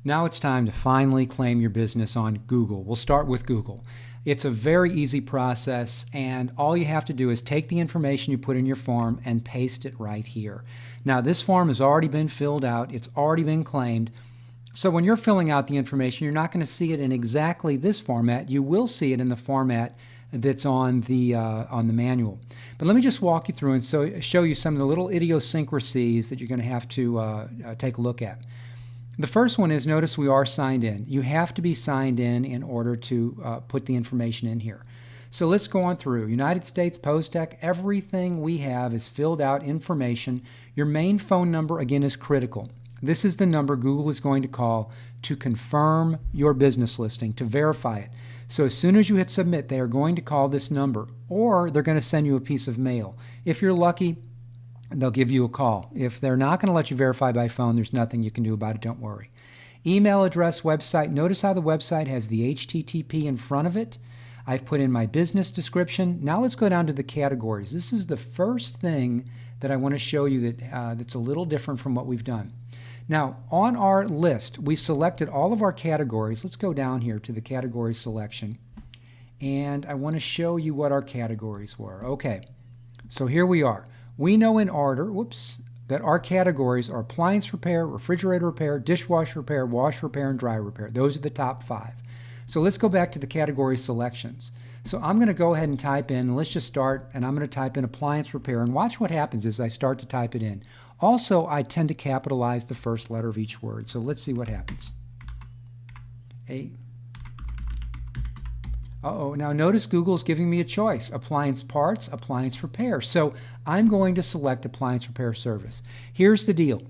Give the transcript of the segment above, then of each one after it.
Now it's time to finally claim your business on Google. We'll start with Google. It's a very easy process, and all you have to do is take the information you put in your form and paste it right here. Now this form has already been filled out, it's already been claimed, so when you're filling out the information, you're not going to see it in exactly this format. You will see it in the format that's on the manual. But let me just walk you through and show you some of the little idiosyncrasies that you're going to have to take a look at. The first one is, notice we are signed in. You have to be signed in order to put the information in here. So let's go on through. United States Post Tech, everything we have is filled out information. Your main phone number, again, is critical. This is the number Google is going to call to confirm your business listing, to verify it. So as soon as you hit submit, they are going to call this number, or they're going to send you a piece of mail. If you're lucky, they'll give you a call. If they're not going to let you verify by phone, there's nothing you can do about it, don't worry. Email address, website. Notice how the website has the HTTP in front of it. I've put in my business description. Now let's go down to the categories. This is the first thing that I want to show you that's a little different from what we've done. Now, on our list, we selected all of our categories. Let's go down here to the category selection, and I want to show you what our categories were. Okay, so here we are. We know in order, that our categories are appliance repair, refrigerator repair, dishwasher repair, wash repair, and dry repair. Those are the top 5. So let's go back to the category selections. So I'm going to go ahead and type in, let's just start, and I'm going to type in appliance repair, and watch what happens as I start to type it in. Also, I tend to capitalize the first letter of each word, so let's see what happens. Now notice Google's giving me a choice, appliance parts, appliance repair. So I'm going to select appliance repair service. Here's the deal.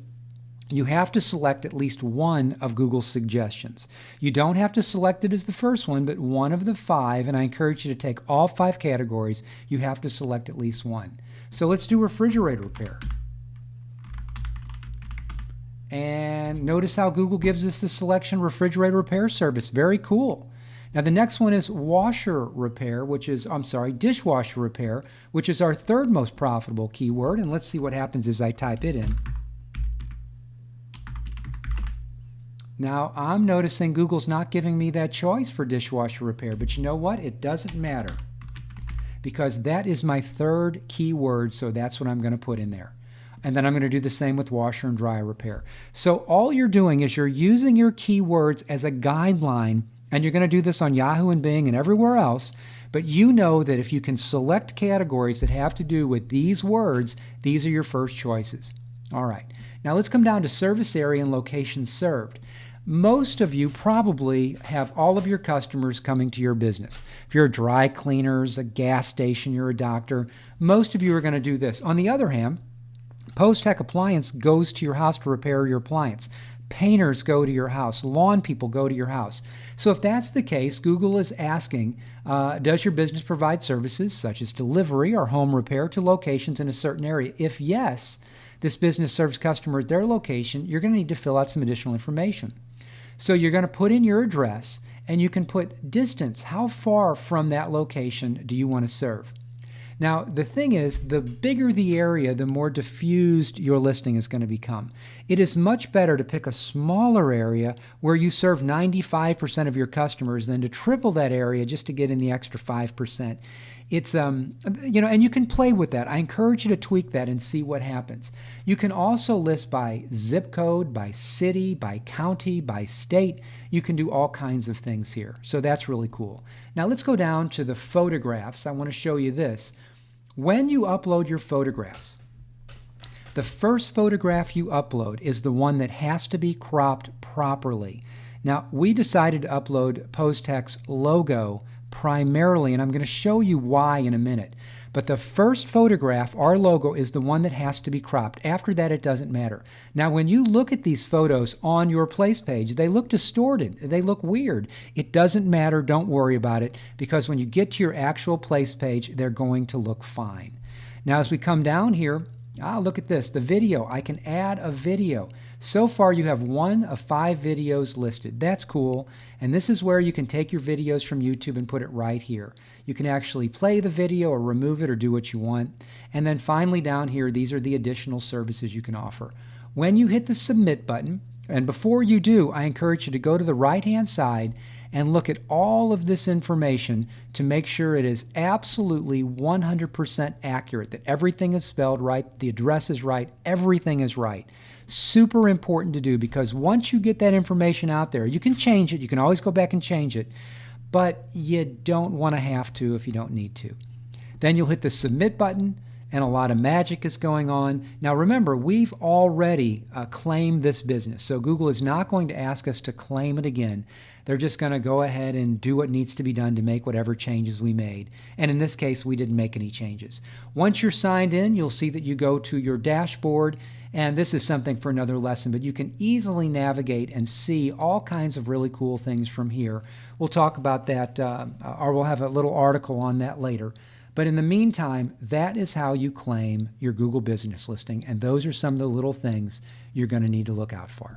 You have to select at least one of Google's suggestions. You don't have to select it as the first one, but one of the 5, and I encourage you to take all 5 categories. You have to select at least one. So let's do refrigerator repair. And notice how Google gives us the selection refrigerator repair service. Very cool. Now the next one is washer repair, dishwasher repair, which is our 3rd most profitable keyword. And let's see what happens as I type it in. Now I'm noticing Google's not giving me that choice for dishwasher repair, but you know what? It doesn't matter, because that is my 3rd keyword, so that's what I'm going to put in there. And then I'm going to do the same with washer and dryer repair. So all you're doing is you're using your keywords as a guideline, and you're going to do this on Yahoo and Bing and everywhere else, but you know that if you can select categories that have to do with these words, these are your first choices. All right, now let's come down to service area and location served. Most of you probably have all of your customers coming to your business. If you're a dry cleaners, a gas station, you're a doctor, most of you are going to do this. On the other hand, Post Tech Appliance goes to your house to repair your appliance. Painters go to your house. Lawn people go to your house. So if that's the case, Google is asking, does your business provide services such as delivery or home repair to locations in a certain area? If yes, this business serves customers at their location, you're going to need to fill out some additional information. So you're going to put in your address, and you can put distance. How far from that location do you want to serve? Now, the thing is, the bigger the area, the more diffused your listing is going to become. It is much better to pick a smaller area where you serve 95% of your customers than to triple that area just to get in the extra 5%. It's, and you can play with that. I encourage you to tweak that and see what happens. You can also list by zip code, by city, by county, by state. You can do all kinds of things here. So that's really cool. Now let's go down to the photographs. I want to show you this. When you upload your photographs, the first photograph you upload is the one that has to be cropped properly. Now, we decided to upload Post Tech's logo primarily, and I'm going to show you why in a minute. But the first photograph, our logo, is the one that has to be cropped. After that, it doesn't matter. Now, when you look at these photos on your place page, they look distorted. They look weird. It doesn't matter. Don't worry about it, because when you get to your actual place page, they're going to look fine. Now, as we come down here, look at this, the video. I can add a video. So far, you have 1 of 5 videos listed. That's cool. And this is where you can take your videos from YouTube and put it right here. You can actually play the video or remove it or do what you want. And then finally down here, these are the additional services you can offer. When you hit the submit button, And before you do, I encourage you to go to the right-hand side and look at all of this information to make sure it is absolutely 100% accurate, that everything is spelled right, the address is right, everything is right. Super important to do, because once you get that information out there, you can change it, you can always go back and change it, but you don't want to have to if you don't need to. Then you'll hit the submit button, and a lot of magic is going on. Now remember, we've already claimed this business, so Google is not going to ask us to claim it again. They're just going to go ahead and do what needs to be done to make whatever changes we made. And in this case, we didn't make any changes. Once you're signed in, you'll see that you go to your dashboard, and this is something for another lesson, but you can easily navigate and see all kinds of really cool things from here. We'll talk about that, or we'll have a little article on that later. But in the meantime, that is how you claim your Google business listing, and those are some of the little things you're going to need to look out for.